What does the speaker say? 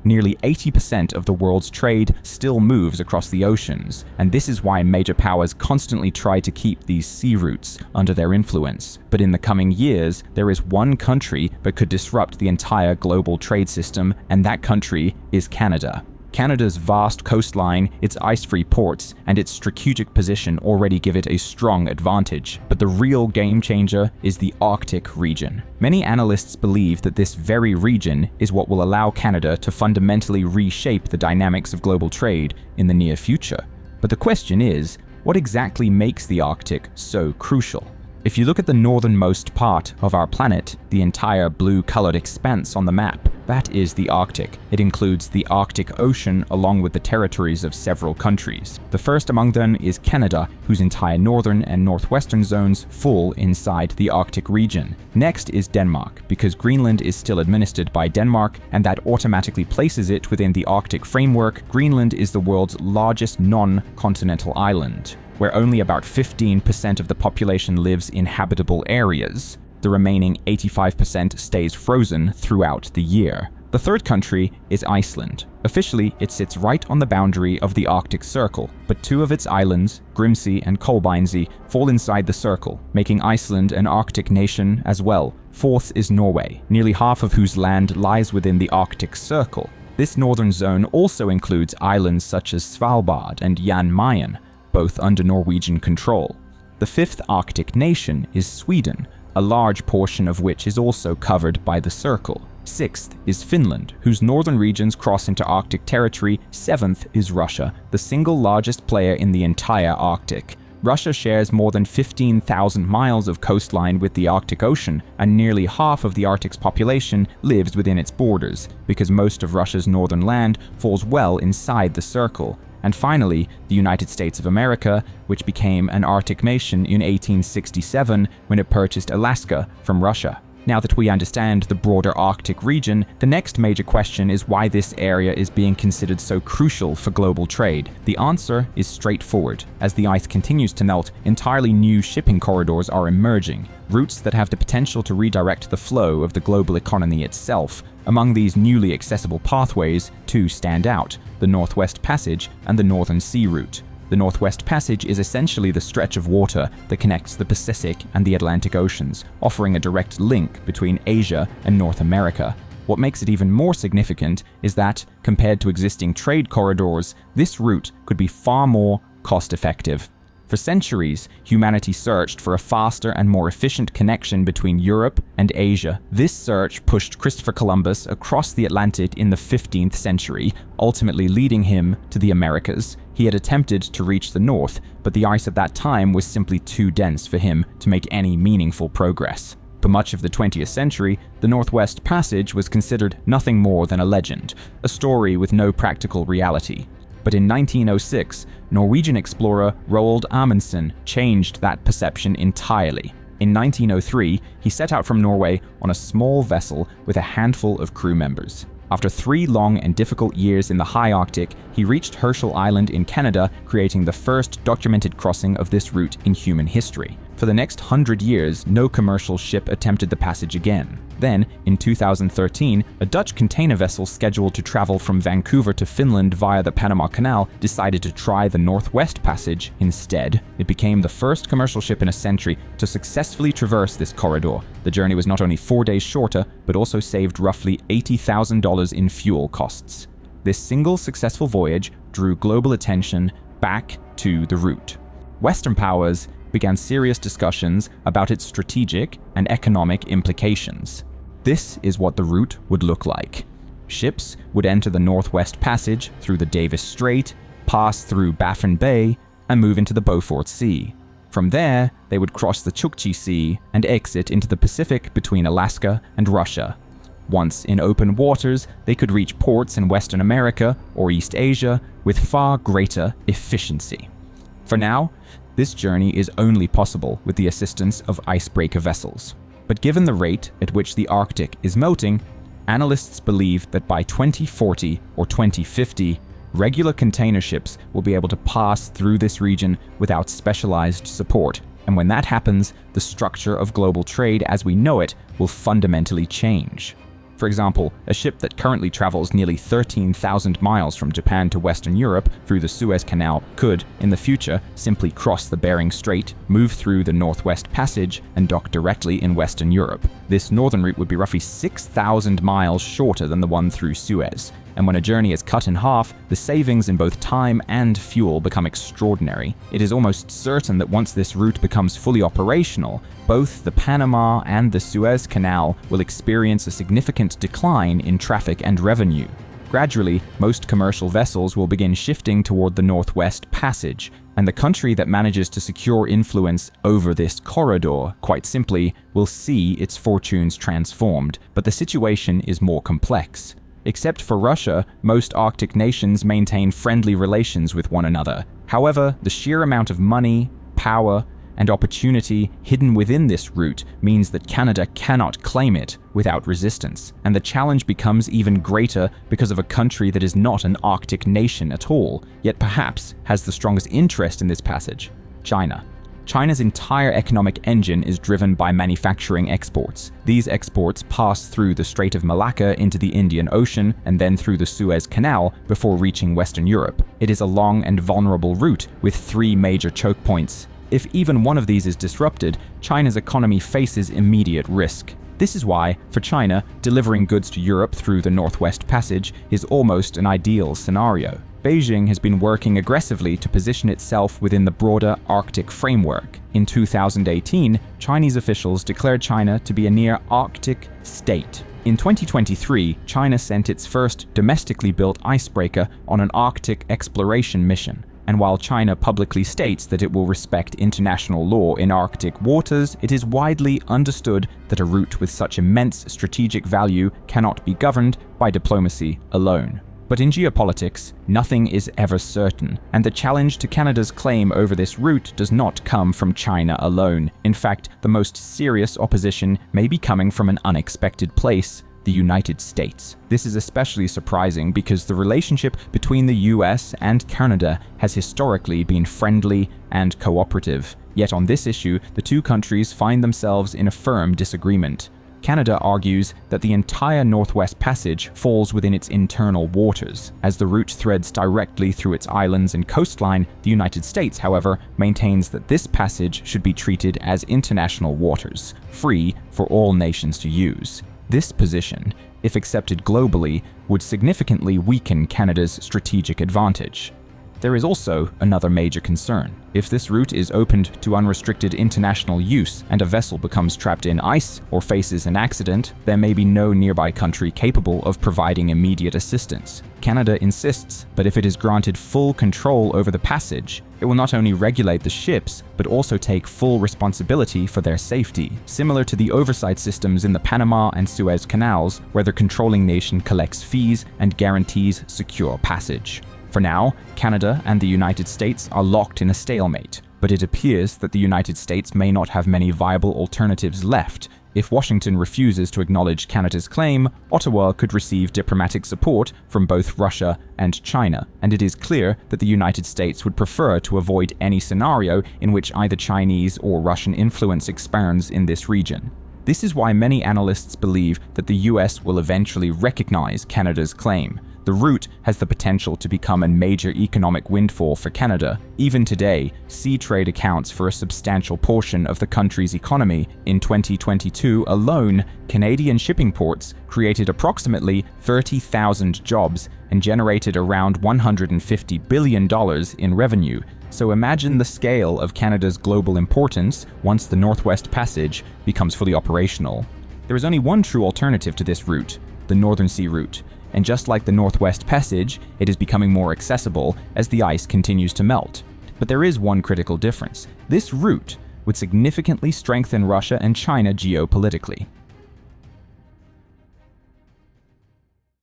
Nearly 80% of the world's trade still moves across the oceans, and this is why major powers constantly try to keep these sea routes under their influence. But in the coming years, there is one country that could disrupt the entire global trade system, and that country is Canada. Canada's vast coastline, its ice-free ports, and its strategic position already give it a strong advantage. But the real game changer is the Arctic region. Many analysts believe that this very region is what will allow Canada to fundamentally reshape the dynamics of global trade in the near future. But the question is, what exactly makes the Arctic so crucial? If you look at the northernmost part of our planet, the entire blue-colored expanse on the map, that is the Arctic. It includes the Arctic Ocean along with the territories of several countries. The first among them is Canada, whose entire northern and northwestern zones fall inside the Arctic region. Next is Denmark, because Greenland is still administered by Denmark, and that automatically places it within the Arctic framework. Greenland is the world's largest non-continental island, where only about 15% of the population lives in habitable areas. The remaining 85% stays frozen throughout the year. The third country is Iceland. Officially, it sits right on the boundary of the Arctic Circle, but two of its islands, Grimsey and Kolbeinsey, fall inside the circle, making Iceland an Arctic nation as well. Fourth is Norway, nearly half of whose land lies within the Arctic Circle. This northern zone also includes islands such as Svalbard and Jan Mayen, both under Norwegian control. The fifth Arctic nation is Sweden, a large portion of which is also covered by the circle. Sixth is Finland, whose northern regions cross into Arctic territory. Seventh is Russia, the single largest player in the entire Arctic. Russia shares more than 15,000 miles of coastline with the Arctic Ocean, and nearly half of the Arctic's population lives within its borders, because most of Russia's northern land falls well inside the circle. And finally, the United States of America, which became an Arctic nation in 1867 when it purchased Alaska from Russia. Now that we understand the broader Arctic region, the next major question is why this area is being considered so crucial for global trade. The answer is straightforward. As the ice continues to melt, entirely new shipping corridors are emerging, routes that have the potential to redirect the flow of the global economy itself. Among these newly accessible pathways, two stand out: the Northwest Passage and the Northern Sea Route. The Northwest Passage is essentially the stretch of water that connects the Pacific and the Atlantic Oceans, offering a direct link between Asia and North America. What makes it even more significant is that, compared to existing trade corridors, this route could be far more cost-effective. For centuries, humanity searched for a faster and more efficient connection between Europe and Asia. This search pushed Christopher Columbus across the Atlantic in the 15th century, ultimately leading him to the Americas. He had attempted to reach the north, but the ice at that time was simply too dense for him to make any meaningful progress. For much of the 20th century, the Northwest Passage was considered nothing more than a legend, a story with no practical reality. But in 1906, Norwegian explorer Roald Amundsen changed that perception entirely. In 1903, he set out from Norway on a small vessel with a handful of crew members. After 3 long and difficult years in the high Arctic, he reached Herschel Island in Canada, creating the first documented crossing of this route in human history. For the next 100 years, no commercial ship attempted the passage again. Then, in 2013, a Dutch container vessel scheduled to travel from Vancouver to Finland via the Panama Canal decided to try the Northwest Passage instead. It became the first commercial ship in a century to successfully traverse this corridor. The journey was not only 4 days shorter, but also saved roughly $80,000 in fuel costs. This single successful voyage drew global attention back to the route. Western powers began serious discussions about its strategic and economic implications. This is what the route would look like. Ships would enter the Northwest Passage through the Davis Strait, pass through Baffin Bay, and move into the Beaufort Sea. From there, they would cross the Chukchi Sea and exit into the Pacific between Alaska and Russia. Once in open waters, they could reach ports in Western America or East Asia with far greater efficiency. For now, this journey is only possible with the assistance of icebreaker vessels. But given the rate at which the Arctic is melting, analysts believe that by 2040 or 2050, regular container ships will be able to pass through this region without specialized support. And when that happens, the structure of global trade as we know it will fundamentally change. For example, a ship that currently travels nearly 13,000 miles from Japan to Western Europe through the Suez Canal could, in the future, simply cross the Bering Strait, move through the Northwest Passage, and dock directly in Western Europe. This northern route would be roughly 6,000 miles shorter than the one through Suez. And when a journey is cut in half, the savings in both time and fuel become extraordinary. It is almost certain that once this route becomes fully operational, both the Panama and the Suez Canal will experience a significant decline in traffic and revenue. Gradually, most commercial vessels will begin shifting toward the Northwest Passage, and the country that manages to secure influence over this corridor, quite simply, will see its fortunes transformed. But the situation is more complex. Except for Russia, most Arctic nations maintain friendly relations with one another. However, the sheer amount of money, power, and opportunity hidden within this route means that Canada cannot claim it without resistance. And the challenge becomes even greater because of a country that is not an Arctic nation at all, yet perhaps has the strongest interest in this passage: China. China's entire economic engine is driven by manufacturing exports. These exports pass through the Strait of Malacca into the Indian Ocean and then through the Suez Canal before reaching Western Europe. It is a long and vulnerable route with 3 major choke points. If even one of these is disrupted, China's economy faces immediate risk. This is why, for China, delivering goods to Europe through the Northwest Passage is almost an ideal scenario. Beijing has been working aggressively to position itself within the broader Arctic framework. In 2018, Chinese officials declared China to be a near-Arctic state. In 2023, China sent its first domestically built icebreaker on an Arctic exploration mission. And while China publicly states that it will respect international law in Arctic waters, it is widely understood that a route with such immense strategic value cannot be governed by diplomacy alone. But in geopolitics, nothing is ever certain, and the challenge to Canada's claim over this route does not come from China alone. In fact, the most serious opposition may be coming from an unexpected place: the United States. This is especially surprising because the relationship between the US and Canada has historically been friendly and cooperative. Yet on this issue, the two countries find themselves in a firm disagreement. Canada argues that the entire Northwest Passage falls within its internal waters, as the route threads directly through its islands and coastline. The United States, however, maintains that this passage should be treated as international waters, free for all nations to use. This position, if accepted globally, would significantly weaken Canada's strategic advantage. There is also another major concern. If this route is opened to unrestricted international use and a vessel becomes trapped in ice or faces an accident, there may be no nearby country capable of providing immediate assistance. Canada insists, but if it is granted full control over the passage, it will not only regulate the ships, but also take full responsibility for their safety, similar to the oversight systems in the Panama and Suez canals, where the controlling nation collects fees and guarantees secure passage. For now, Canada and the United States are locked in a stalemate, but it appears that the United States may not have many viable alternatives left. If Washington refuses to acknowledge Canada's claim, Ottawa could receive diplomatic support from both Russia and China, and it is clear that the United States would prefer to avoid any scenario in which either Chinese or Russian influence expands in this region. This is why many analysts believe that the US will eventually recognize Canada's claim. The route has the potential to become a major economic windfall for Canada. Even today, sea trade accounts for a substantial portion of the country's economy. In 2022 alone, Canadian shipping ports created approximately 30,000 jobs and generated around $150 billion in revenue. So imagine the scale of Canada's global importance once the Northwest Passage becomes fully operational. There is only one true alternative to this route: the Northern Sea route. And just like the Northwest Passage, it is becoming more accessible as the ice continues to melt. But there is one critical difference. This route would significantly strengthen Russia and China geopolitically.